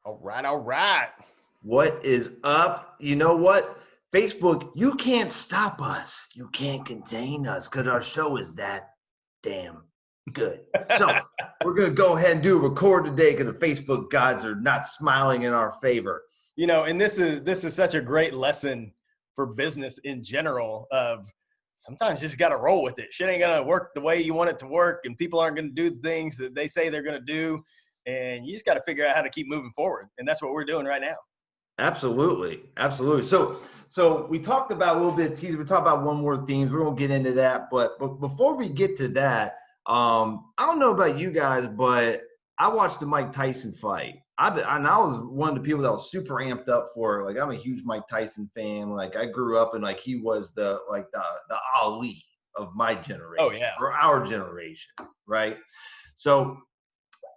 All right, all right. What is up? You know what? Facebook, you can't stop us. You can't contain us because our show is that damn good. So we're going to go ahead and do a record today because the Facebook gods are not smiling in our favor. You know, and this is such a great lesson for business in general of sometimes you just got to roll with it. Shit ain't going to work the way you want it to work, and people aren't going to do the things that they say they're going to do, and you just got to figure out how to keep moving forward, and that's what we're doing right now. Absolutely. So we talked about a little bit of teaser. We talked about one more themes. We're going to get into that. But before we get to that, I don't know about you guys, but I watched the Mike Tyson fight. I was one of the people that was super amped up for it. Like, I'm a huge Mike Tyson fan. Like, I grew up and like he was the Ali of my generation. Oh, yeah. Or our generation, right? So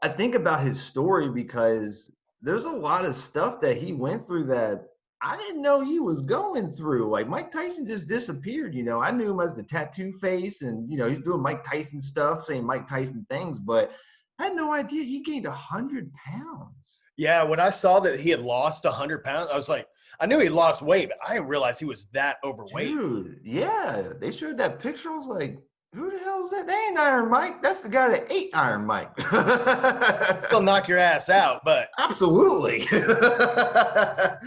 I think about his story because there's a lot of stuff that he went through that I didn't know he was going through. Like, Mike Tyson just disappeared. You know, I knew him as the tattoo face and, you know, he's doing Mike Tyson stuff, saying Mike Tyson things, but I had no idea he gained 100 pounds. Yeah, when I saw that he had lost 100 pounds, I was like, I knew he lost weight, but I didn't realize he was that overweight. Dude, yeah. They showed that picture. I was like, who the hell is that? That ain't Iron Mike. That's the guy that ate Iron Mike. He'll knock your ass out, but absolutely.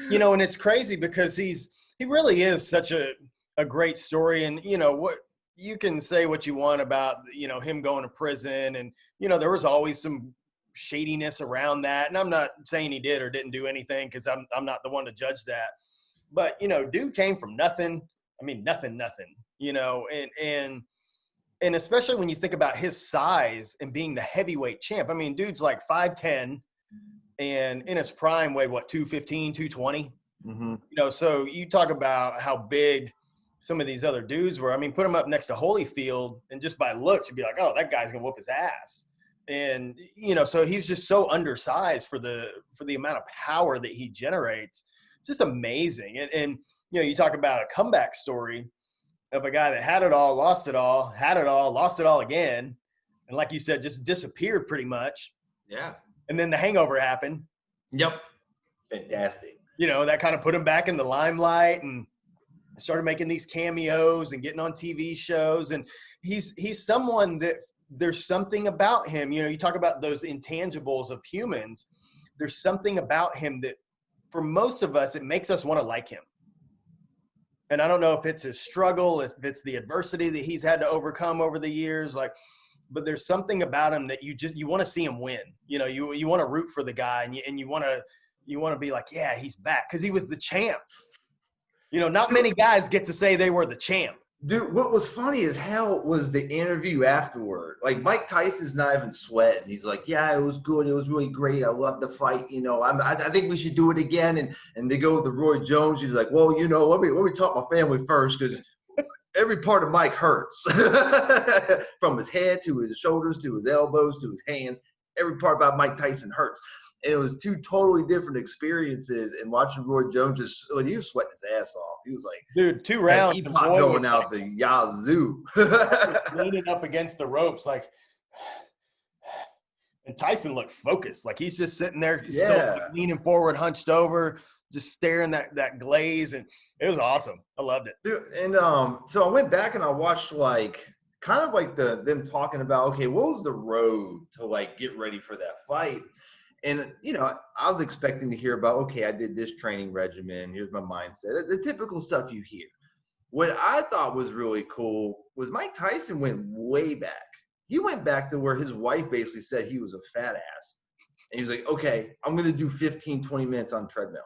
You know, and it's crazy because he really is such a great story. And, you know, what you can say what you want about, you know, him going to prison. And, you know, there was always some shadiness around that. And I'm not saying he did or didn't do anything because I'm not the one to judge that. But, you know, dude came from nothing. I mean, nothing, you know, and especially when you think about his size and being the heavyweight champ. I mean, dude's like 5'10", and in his prime weighed, what, 215, 220? Mm-hmm. You know, so you talk about how big some of these other dudes were. I mean, put him up next to Holyfield, and just by looks, you'd be like, oh, that guy's going to whoop his ass. And, you know, so he's just so undersized for the amount of power that he generates. Just amazing. And you know, you talk about a comeback story of a guy that had it all, lost it all, had it all, lost it all again. And like you said, just disappeared pretty much. Yeah. And then the hangover happened. Yep. Fantastic. You know, that kind of put him back in the limelight and started making these cameos and getting on TV shows. And he's someone that there's something about him. You know, you talk about those intangibles of humans. There's something about him that for most of us, it makes us want to like him. And I don't know if it's his struggle, if it's the adversity that he's had to overcome over the years, like, but there's something about him that you want to see him win. You know, you want to root for the guy, and you want to be like, yeah, he's back because he was the champ. You know, not many guys get to say they were the champ. Dude, what was funny as hell was the interview afterward. Like, Mike Tyson's not even sweating. He's like, yeah, it was good. It was really great. I loved the fight. You know, I think we should do it again. And they go with the Roy Jones. He's like, well, you know, let me talk my family first because every part of Mike hurts. From his head to his shoulders to his elbows to his hands. Every part about Mike Tyson hurts. And it was two totally different experiences. And watching Roy Jones he was sweating his ass off. He was like, dude, 2 rounds. Epoch going out the yazoo. Leaning up against the ropes, like, and Tyson looked focused. Like, he's just sitting there, still like, leaning forward, hunched over, just staring that glaze. And it was awesome. I loved it. Dude, and so I went back and I watched like kind of like them talking about, okay, what was the road to like get ready for that fight? And, you know, I was expecting to hear about, okay, I did this training regimen. Here's my mindset. The typical stuff you hear. What I thought was really cool was Mike Tyson went way back. He went back to where his wife basically said he was a fat ass. And he was like, okay, I'm going to do 15, 20 minutes on treadmill.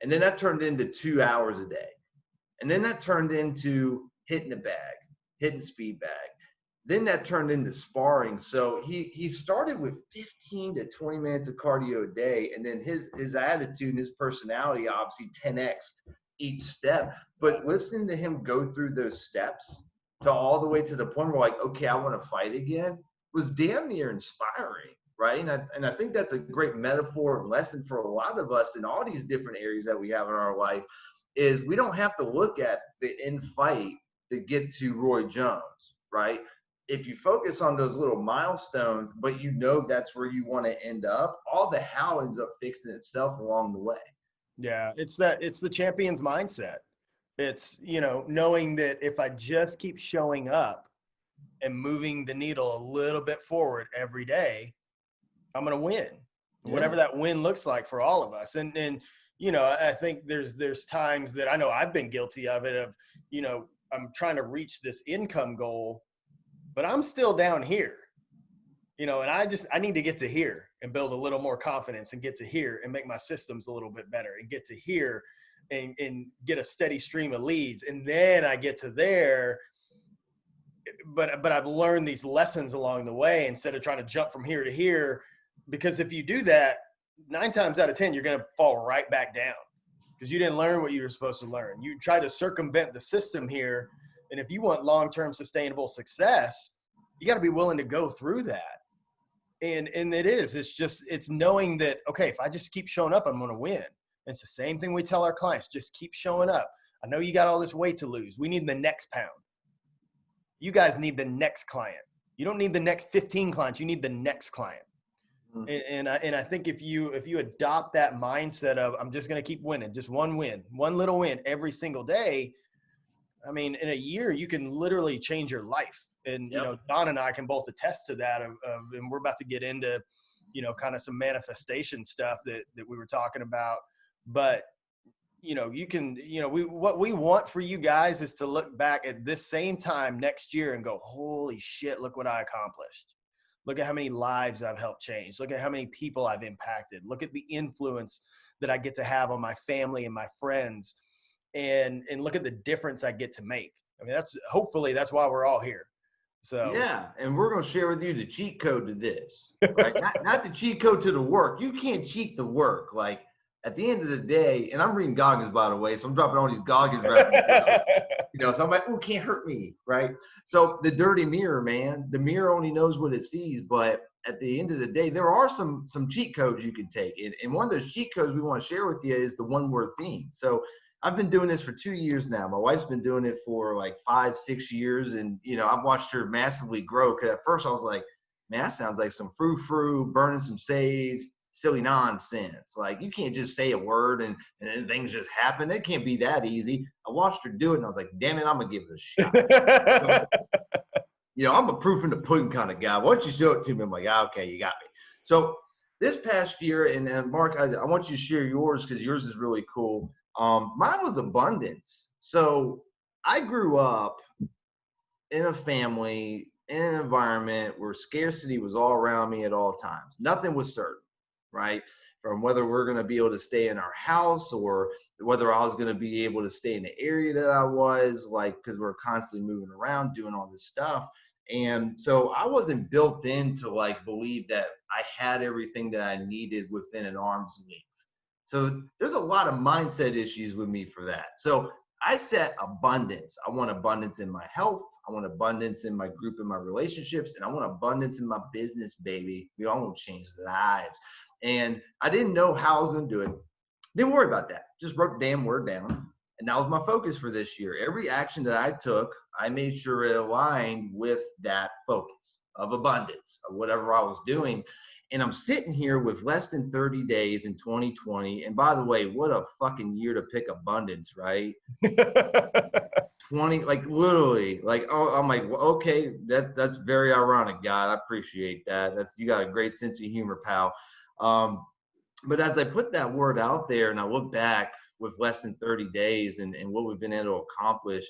And then that turned into 2 hours a day. And then that turned into hitting the bag, hitting speed bag. Then that turned into sparring. So he started with 15 to 20 minutes of cardio a day. And then his attitude and his personality obviously 10x'd each step. But listening to him go through those steps to all the way to the point where like, okay, I want to fight again was damn near inspiring, right? And I think that's a great metaphor and lesson for a lot of us in all these different areas that we have in our life is we don't have to look at the end fight to get to Roy Jones, right? if you focus on those little milestones, but you know that's where you want to end up, all the how ends up fixing itself along the way. Yeah, it's the champion's mindset. It's, knowing that if I just keep showing up and moving the needle a little bit forward every day, I'm going to win. Whatever Yeah. that win looks like for all of us. And I think there's times that I know I've been guilty of it, of, I'm trying to reach this income goal, but I'm still down here, and I need to get to here and build a little more confidence and get to here and make my systems a little bit better and get to here and get a steady stream of leads. And then I get to there. But I've learned these lessons along the way instead of trying to jump from here to here, because if you do that, 9 times out of 10, you're going to fall right back down because you didn't learn what you were supposed to learn. You try to circumvent the system here. And if you want long-term sustainable success, you got to be willing to go through that. And it's knowing that, okay, if I just keep showing up, I'm going to win. And it's the same thing we tell our clients, just keep showing up. I know you got all this weight to lose. We need the next pound. You guys need the next client. You don't need the next 15 clients. You need the next client. And I think if you adopt that mindset of, I'm just going to keep winning, just one little win every single day. I mean, in a year, you can literally change your life. And, Don and I can both attest to that and we're about to get into, kind of some manifestation stuff that we were talking about. But, what we want for you guys is to look back at this same time next year and go, holy shit, look what I accomplished. Look at how many lives I've helped change. Look at how many people I've impacted. Look at the influence that I get to have on my family and my friends. And look at the difference I get to make. I mean, hopefully that's why we're all here. So yeah, and we're going to share with you the cheat code to this, right? not the cheat code to the work. You can't cheat the work. Like, at the end of the day, and I'm reading Goggins, by the way, so I'm dropping all these Goggins references. So I'm like, ooh, can't hurt me, right? So the dirty mirror, man, the mirror only knows what it sees. But at the end of the day, there are some cheat codes you can take. And one of those cheat codes we want to share with you is the one-word theme. So I've been doing this for 2 years now. My wife's been doing it for like 5-6 years. And, I've watched her massively grow. Because at first I was like, man, that sounds like some frou-frou, burning some sage, silly nonsense. Like, you can't just say a word and then things just happen. It can't be that easy. I watched her do it and I was like, damn it, I'm going to give it a shot. I'm a proof in the pudding kind of guy. Why don't you show it to me? I'm like, okay, you got me. So this past year, and Mark, I want you to share yours because yours is really cool. Mine was abundance. So I grew up in a family, in an environment where scarcity was all around me at all times. Nothing was certain, right? From whether we're going to be able to stay in our house or whether I was going to be able to stay in the area that I was, like, because we're constantly moving around, doing all this stuff. And so I wasn't built in to like believe that I had everything that I needed within an arm's length. So there's a lot of mindset issues with me for that. So I set abundance. I want abundance in my health. I want abundance in my group and my relationships. And I want abundance in my business, baby. We all want to change lives. And I didn't know how I was going to do it. Didn't worry about that. Just wrote the damn word down. And that was my focus for this year. Every action that I took, I made sure it aligned with that focus of abundance, of whatever I was doing. And I'm sitting here with less than 30 days in 2020. And by the way, what a fucking year to pick abundance, right? 20, like literally, like, oh, I'm like, well, okay, that's very ironic, God. I appreciate that. You got a great sense of humor, pal. But as I put that word out there and I look back with less than 30 days and what we've been able to accomplish,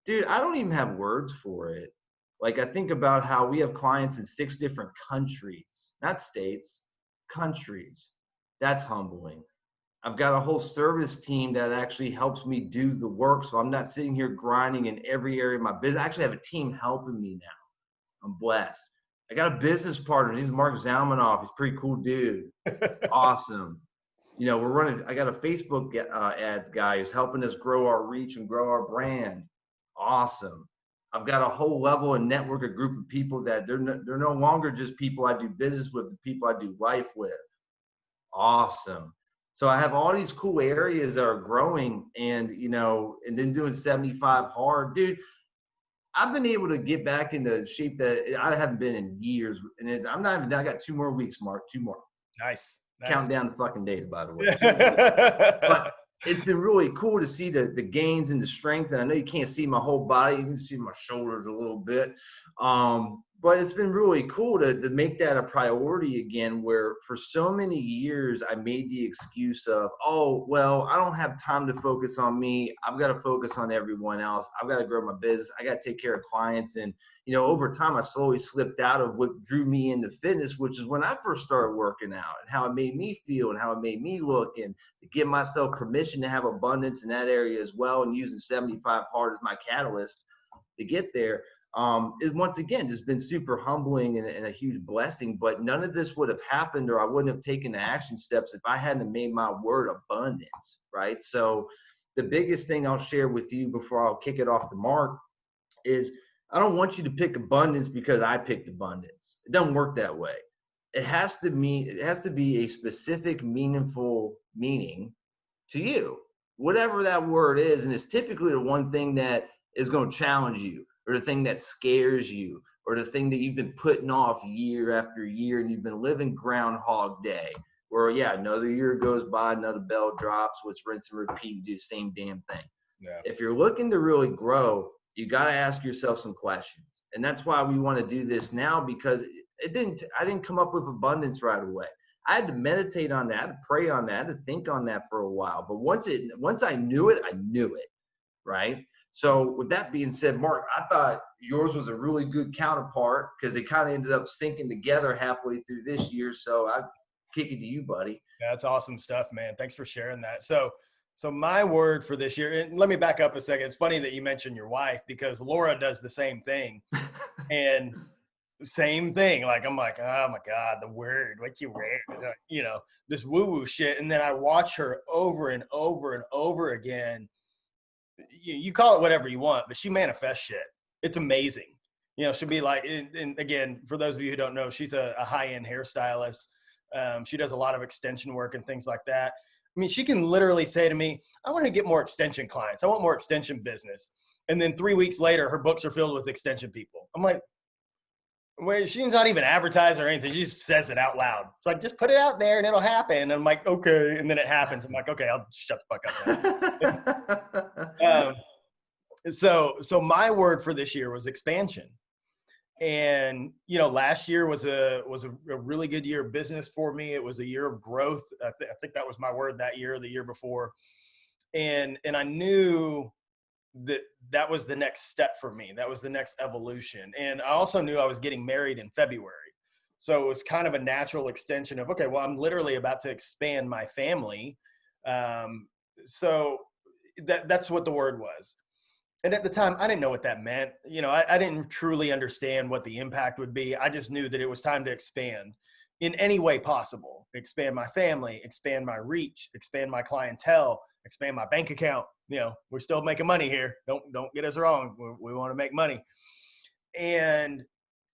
dude, I don't even have words for it. Like, I think about how we have clients in 6 different countries, not states, countries. That's humbling. I've got a whole service team that actually helps me do the work. So I'm not sitting here grinding in every area of my business. I actually have a team helping me now. I'm blessed. I got a business partner. He's Mark Zalmanoff. He's a pretty cool dude. Awesome. I got a Facebook ads guy who's helping us grow our reach and grow our brand. Awesome. I've got a whole level and network, a group of people that they're no longer just people I do business with, the people I do life with. Awesome. So I have all these cool areas that are growing and then doing 75 hard, dude. I've been able to get back into shape that I haven't been in years. And I'm not even, I got 2 more weeks, Mark, 2 more. Nice. Counting down the fucking days, by the way. 2 more weeks. Yeah. But it's been really cool to see the gains and the strength. And I know you can't see my whole body. You can see my shoulders a little bit. But it's been really cool to make that a priority again, where for so many years I made the excuse of, oh, well, I don't have time to focus on me. I've got to focus on everyone else. I've got to grow my business. I got to take care of clients. And, you know, over time, I slowly slipped out of what drew me into fitness, which is when I first started working out and how it made me feel and how it made me look, and to give myself permission to have abundance in that area as well, and using 75 hard as my catalyst to get there. It once again just been super humbling and a huge blessing. But none of this would have happened, or I wouldn't have taken the action steps if I hadn't made my word abundance, right? So the biggest thing I'll share with you before I'll kick it off to Mark is, I don't want you to pick abundance because I picked abundance. It doesn't work that way. It has to be a specific, meaningful meaning to you, whatever that word is. And it's typically the one thing that is going to challenge you, or the thing that scares you, or the thing that you've been putting off year after year, and you've been living Groundhog Day, where, yeah, another year goes by, another bell drops, let's rinse and repeat and do the same damn thing. Yeah. If you're looking to really grow, you got to ask yourself some questions. And that's why we want to do this now, because I didn't come up with abundance right away. I had to meditate on that, to pray on that, to think on that for a while. But once I knew it, I knew it, right? So with that being said, Mark, I thought yours was a really good counterpart, because they kind of ended up syncing together halfway through this year. So I kick it to you, buddy. Yeah, that's awesome stuff, man. Thanks for sharing that. So my word for this year, and let me back up a second. It's funny that you mentioned your wife, because Laura does the same thing. And same thing. Like, I'm like, oh my God, the word, what you wear, you know, this woo-woo shit. And then I watch her over and over and over again. You call it whatever you want, but she manifests shit. It's amazing. You know, she'll be like, and again, for those of you who don't know, she's a high-end hairstylist. She does a lot of extension work and things like that. I mean, she can literally say to me, I want to get more extension clients. I want more extension business. And then 3 weeks later, her books are filled with extension people. I'm like, wait, she's not even advertising or anything. She just says it out loud. It's like, just put it out there and it'll happen. And I'm like, okay. And then it happens. I'm like, okay, I'll shut the fuck up now. So my word for this year was expansion. And, you know, last year was a really good year of business for me. It was a year of growth. I think that was my word that year, the year before. And I knew that was the next step for me. That was the next evolution. And I also knew I was getting married in February. So it was kind of a natural extension of, okay, well, I'm literally about to expand my family. So that's what the word was. And at the time, I didn't know what that meant. You know, I didn't truly understand what the impact would be. I just knew that it was time to expand in any way possible. Expand my family, expand my reach, expand my clientele, expand my bank account. You know, we're still making money here. Don't get us wrong. We want to make money. And,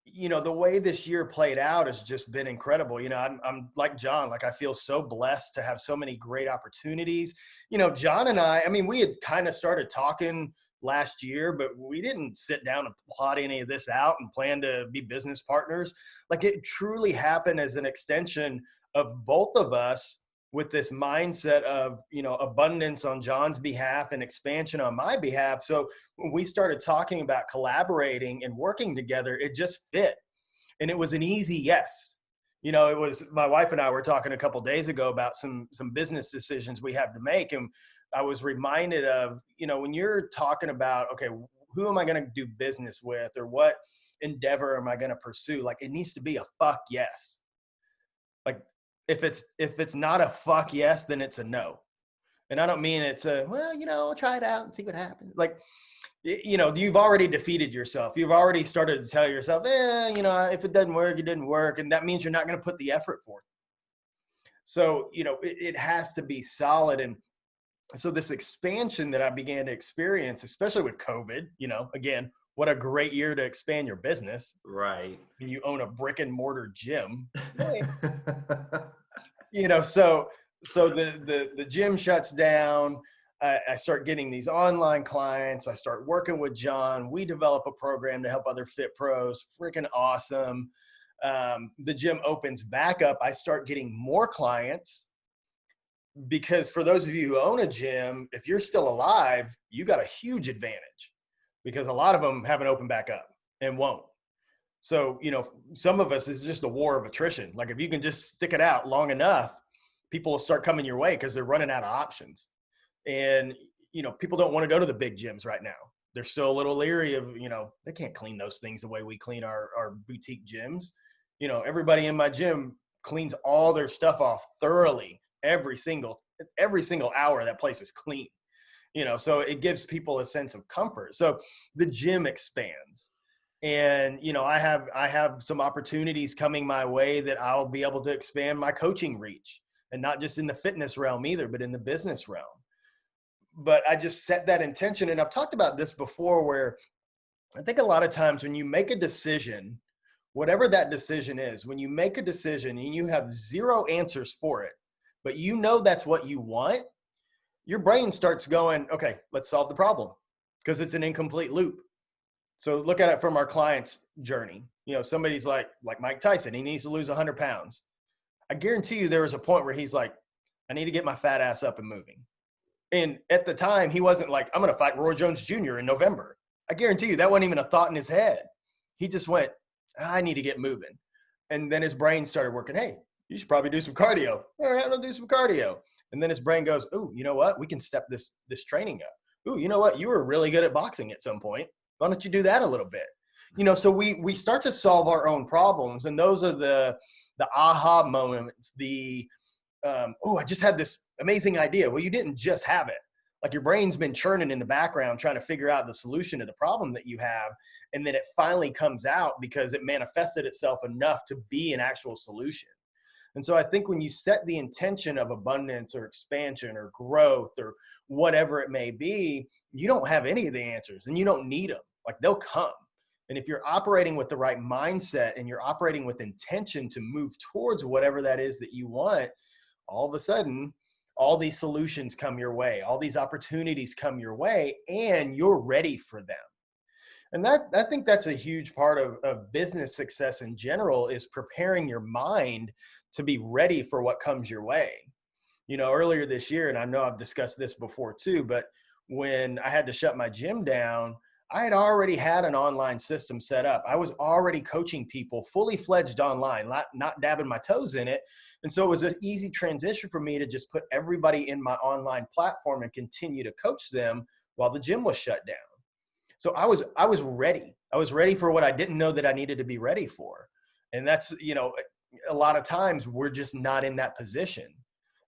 you know, the way this year played out has just been incredible. You know, I'm like John, like I feel so blessed to have so many great opportunities. You know, John and I mean, we had kind of started talking last year, but we didn't sit down and plot any of this out and plan to be business partners. Like, it truly happened as an extension of both of us, with this mindset of, you know, abundance on John's behalf and expansion on my behalf. So when we started talking about collaborating and working together, it just fit. And it was an easy yes. You know, it was, my wife and I were talking a couple of days ago about some business decisions we have to make. And I was reminded of, you know, when you're talking about, okay, who am I going to do business with, or what endeavor am I going to pursue? Like, it needs to be a fuck yes. Like, if it's not a fuck yes, then it's a no. And I don't mean it's a, well, you know, I'll try it out and see what happens. Like, you know, you've already defeated yourself. You've already started to tell yourself, you know, if it doesn't work, it didn't work. And that means you're not going to put the effort forth. So, you know, it has to be solid. And so this expansion that I began to experience, especially with COVID, you know, again, what a great year to expand your business. Right. When you own a brick and mortar gym. You know, so the gym shuts down. I start getting these online clients. I start working with John. We develop a program to help other fit pros. Freaking awesome. The gym opens back up. I start getting more clients because for those of you who own a gym, if you're still alive, you got a huge advantage because a lot of them haven't opened back up and won't. So, some of us, it's just a war of attrition. Like if you can just stick it out long enough, people will start coming your way because they're running out of options. And, people don't want to go to the big gyms right now. They're still a little leery of, they can't clean those things the way we clean our boutique gyms. Everybody in my gym cleans all their stuff off thoroughly every single hour. That place is clean, so it gives people a sense of comfort. So the gym expands. And, I have some opportunities coming my way that I'll be able to expand my coaching reach, and not just in the fitness realm either, but in the business realm. But I just set that intention. And I've talked about this before, where I think a lot of times when you make a decision, whatever that decision is, when you make a decision and you have zero answers for it, but that's what you want, your brain starts going, okay, let's solve the problem, because it's an incomplete loop. So look at it from our client's journey. Somebody's like Mike Tyson, he needs to lose 100 pounds. I guarantee you there was a point where he's like, I need to get my fat ass up and moving. And at the time, he wasn't like, I'm going to fight Roy Jones Jr. in November. I guarantee you that wasn't even a thought in his head. He just went, I need to get moving. And then his brain started working. Hey, you should probably do some cardio. All right, I'll do some cardio. And then his brain goes, oh, you know what? We can step this training up. Oh, you know what? You were really good at boxing at some point. Why don't you do that a little bit? So we start to solve our own problems. And those are the aha moments, I just had this amazing idea. Well, you didn't just have it. Like your brain's been churning in the background trying to figure out the solution to the problem that you have. And then it finally comes out because it manifested itself enough to be an actual solution. And so I think when you set the intention of abundance or expansion or growth or whatever it may be, you don't have any of the answers and you don't need them. Like they'll come. And if you're operating with the right mindset and you're operating with intention to move towards whatever that is that you want, all of a sudden, all these solutions come your way, all these opportunities come your way, and you're ready for them. And I think that's a huge part of business success in general, is preparing your mind to be ready for what comes your way. Earlier this year, and I know I've discussed this before too, but when I had to shut my gym down, I had already had an online system set up. I was already coaching people fully fledged online, not dabbing my toes in it. And so it was an easy transition for me to just put everybody in my online platform and continue to coach them while the gym was shut down. So I was ready. I was ready for what I didn't know that I needed to be ready for. And that's, a lot of times we're just not in that position.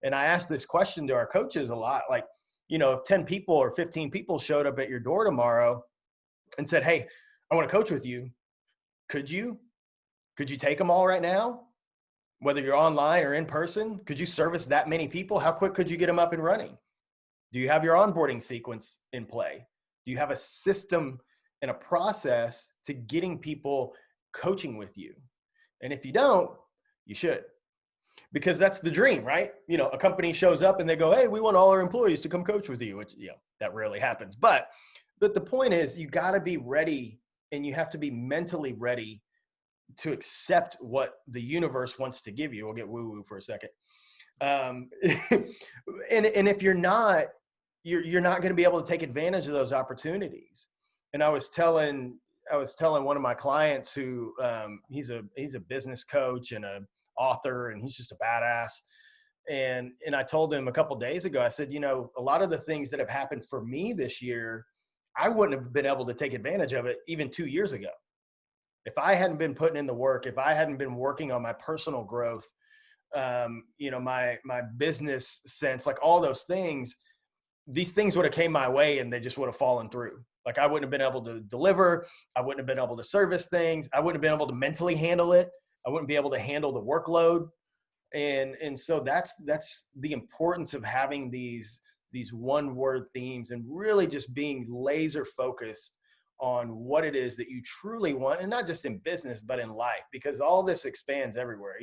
And I ask this question to our coaches a lot, like, if 10 people or 15 people showed up at your door tomorrow and said, hey, I want to coach with you. Could you take them all right now? Whether you're online or in person, could you service that many people? How quick could you get them up and running? Do you have your onboarding sequence in play? Do you have a system and a process to getting people coaching with you? And if you don't, you should, because that's the dream, right? A company shows up and they go, hey, we want all our employees to come coach with you, which, that rarely happens. But the point is, you got to be ready, and you have to be mentally ready to accept what the universe wants to give you. We'll get woo-woo for a second. And if you're not, you're not going to be able to take advantage of those opportunities. And I was telling one of my clients who, he's a business coach and an author, and he's just a badass. And I told him a couple of days ago, I said, a lot of the things that have happened for me this year, I wouldn't have been able to take advantage of it even 2 years ago. If I hadn't been putting in the work, if I hadn't been working on my personal growth, my business sense, like all those things, these things would have came my way and they just would have fallen through. Like I wouldn't have been able to deliver. I wouldn't have been able to service things. I wouldn't have been able to mentally handle it. I wouldn't be able to handle the workload. And so that's the importance of having these one word themes and really just being laser focused on what it is that you truly want, and not just in business, but in life, because all this expands everywhere.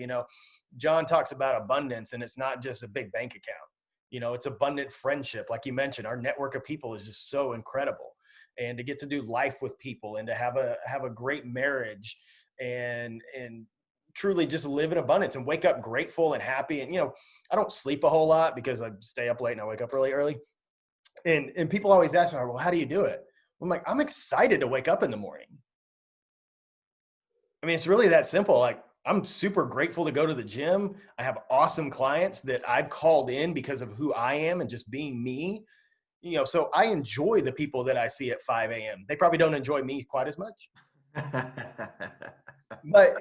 John talks about abundance, and it's not just a big bank account. It's abundant friendship. Like you mentioned, our network of people is just so incredible. And to get to do life with people and to have a great marriage and truly just live in abundance and wake up grateful and happy. And, I don't sleep a whole lot because I stay up late and I wake up really early. And people always ask me, well, how do you do it? I'm like, I'm excited to wake up in the morning. I mean, it's really that simple. Like, I'm super grateful to go to the gym. I have awesome clients that I've called in because of who I am and just being me. So I enjoy the people that I see at 5 a.m. They probably don't enjoy me quite as much. But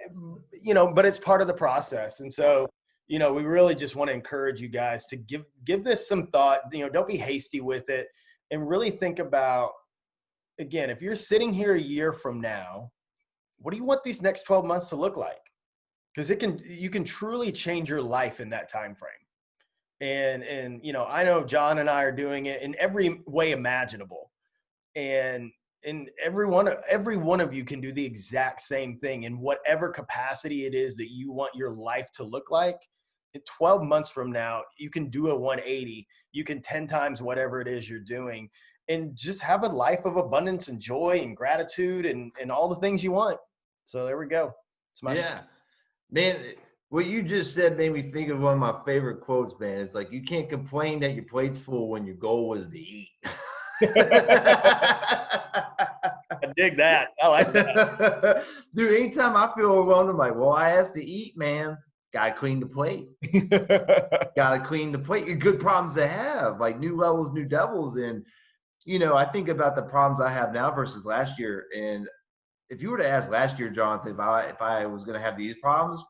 it's part of the process. And so, we really just want to encourage you guys to give this some thought. Don't be hasty with it, and really think about, again, if you're sitting here a year from now, what do you want these next 12 months to look like? Because you can truly change your life in that time frame. And I know John and I are doing it in every way imaginable. And every one of you can do the exact same thing in whatever capacity it is that you want your life to look like. In 12 months from now, you can do a 180. You can 10 times whatever it is you're doing, and just have a life of abundance and joy and gratitude and all the things you want. So there we go. Yeah, man. What you just said made me think of one of my favorite quotes, man. It's like, you can't complain that your plate's full when your goal was to eat. I dig that. I like that. Dude, anytime I feel overwhelmed, I'm like, well, I asked to eat, man. Gotta clean the plate. Gotta clean the plate. Good problems to have, like new levels, new devils. And, I think about the problems I have now versus last year. And if you were to ask last year, Jonathan, if I was going to have these problems,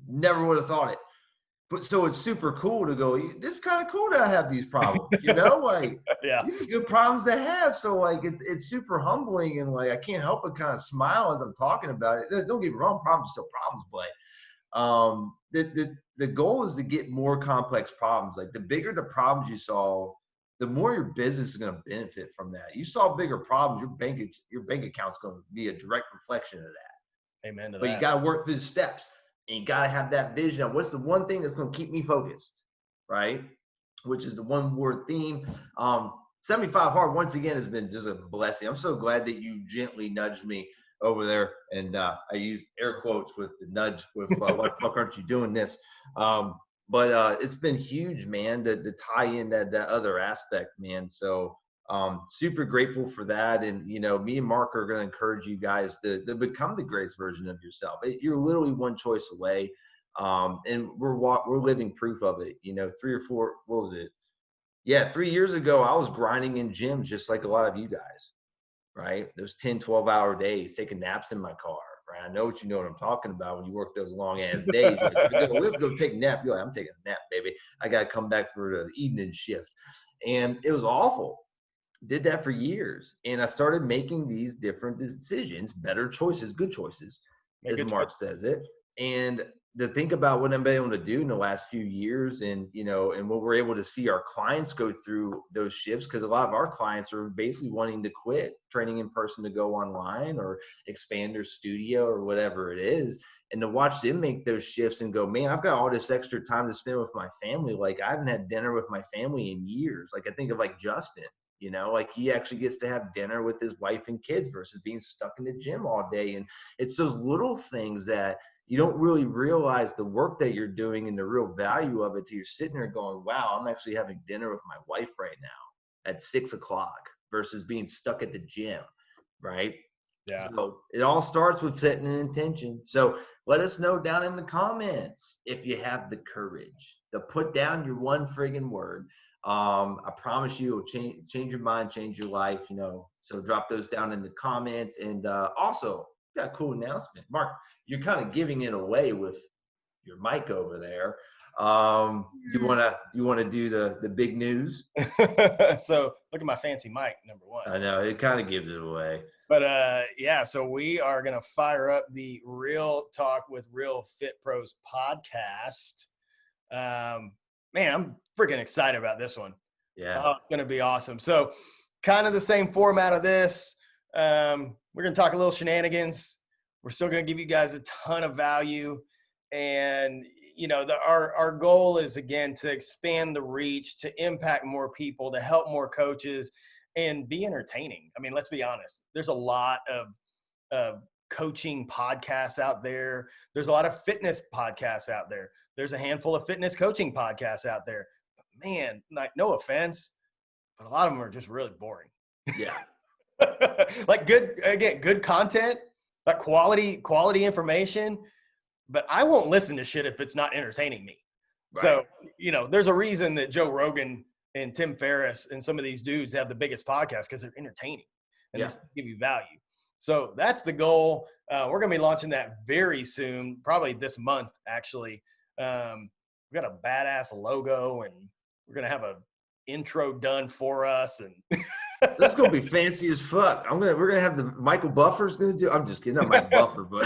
never would have thought it. But so it's super cool to go, this is kind of cool that I have these problems, like yeah. These are good problems to have. So like, it's super humbling, and like, I can't help but kind of smile as I'm talking about it. Don't get me wrong, problems are still problems, but the goal is to get more complex problems. Like, the bigger the problems you solve, the more your business is going to benefit from that. You solve bigger problems, your bank account's going to be a direct reflection of that. Amen to but that. You got to work through the steps, and you got to have that vision of what's the one thing that's going to keep me focused, right? Which is the one word theme. 75 hard, once again, has been just a blessing. I'm so glad that you gently nudged me over there, and I use air quotes with the nudge with why the fuck aren't you doing this? But it's been huge, man, to tie in that other aspect, man. So super grateful for that. And, me and Mark are going to encourage you guys to become the greatest version of yourself. You're literally one choice away. And we're living proof of it. 3 or 4, what was it? Yeah, 3 years ago, I was grinding in gyms just like a lot of you guys, right? Those 10, 12-hour days, taking naps in my car, right? I know what I'm talking about when you work those long-ass days. Right? Go take a nap. You're like, I'm taking a nap, baby. I got to come back for the evening shift. And it was awful. Did that for years. And I started making these different decisions, better choices, good choices, as Mark says it. And to think about what I've been able to do in the last few years, and and what we're able to see our clients go through those shifts, because a lot of our clients are basically wanting to quit training in person to go online or expand their studio or whatever it is, and to watch them make those shifts and go, man, I've got all this extra time to spend with my family. Like, I haven't had dinner with my family in years. Like, I think of like Justin, like he actually gets to have dinner with his wife and kids versus being stuck in the gym all day. And it's those little things that you don't really realize the work that you're doing and the real value of it till you're sitting there going, wow, I'm actually having dinner with my wife right now at 6 o'clock versus being stuck at the gym, right? Yeah. So it all starts with setting an intention. So let us know down in the comments if you have the courage to put down your one friggin' word. I promise you it'll change your mind, change your life, so drop those down in the comments. And also, got a cool announcement. Mark, you're kind of giving it away with your mic over there. You want to do the big news? So look at my fancy mic, number one. I know, it kind of gives it away. But yeah, so we are going to fire up the Real Talk with Real Fit Pros podcast. Man, I'm freaking excited about this one. Yeah. Oh, it's going to be awesome. So kind of the same format of this. We're going to talk a little shenanigans. We're still going to give you guys a ton of value. And, our goal is, again, to expand the reach, to impact more people, to help more coaches, and be entertaining. I mean, let's be honest. There's a lot of coaching podcasts out there. There's a lot of fitness podcasts out there. There's a handful of fitness coaching podcasts out there. But man, like, no offense, but a lot of them are just really boring. Yeah. Like good content, like quality information. But I won't listen to shit if it's not entertaining me. Right. So, there's a reason that Joe Rogan and Tim Ferriss and some of these dudes have the biggest podcast, because they're entertaining and they give you value. So that's the goal. We're going to be launching that very soon, probably this month, actually. We've got a badass logo, and we're going to have a intro done for us. And this is gonna be fancy as fuck. We're gonna have the Michael Buffer's gonna do. I'm just kidding, not Mike Buffer, but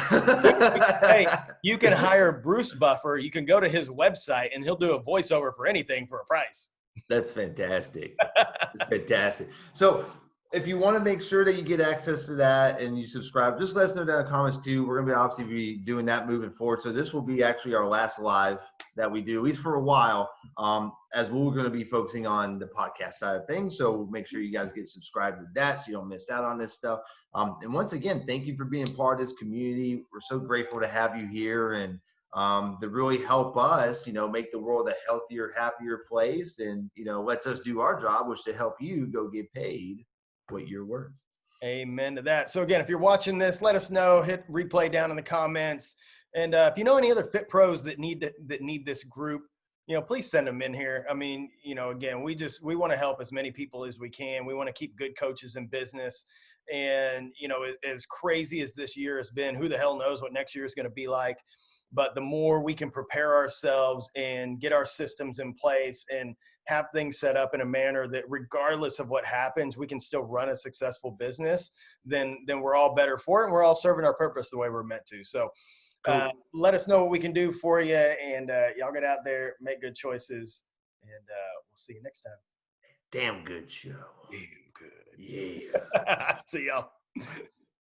hey, you can hire Bruce Buffer. You can go to his website, and he'll do a voiceover for anything for a price. That's fantastic. That's fantastic. So, if you want to make sure that you get access to that and you subscribe, just let us know down in the comments too. We're gonna obviously be doing that moving forward. So this will be actually our last live that we do, at least for a while, as we're going to be focusing on the podcast side of things. So make sure you guys get subscribed to that so you don't miss out on this stuff. And once again, thank you for being part of this community. We're so grateful to have you here, and to really help us, make the world a healthier, happier place, and, lets us do our job, which is to help you go get paid what you're worth. Amen to that. So again, if you're watching this, let us know, hit replay down in the comments. And if you know any other fit pros that need this group, please send them in here. I mean, again, we want to help as many people as we can. We want to keep good coaches in business. And, as crazy as this year has been, who the hell knows what next year is going to be like. But the more we can prepare ourselves and get our systems in place and have things set up in a manner that regardless of what happens, we can still run a successful business, then we're all better for it. And we're all serving our purpose the way we're meant to. So cool. Let us know what we can do for you. And y'all get out there, make good choices. And we'll see you next time. Damn good show. Damn good. Yeah. See y'all.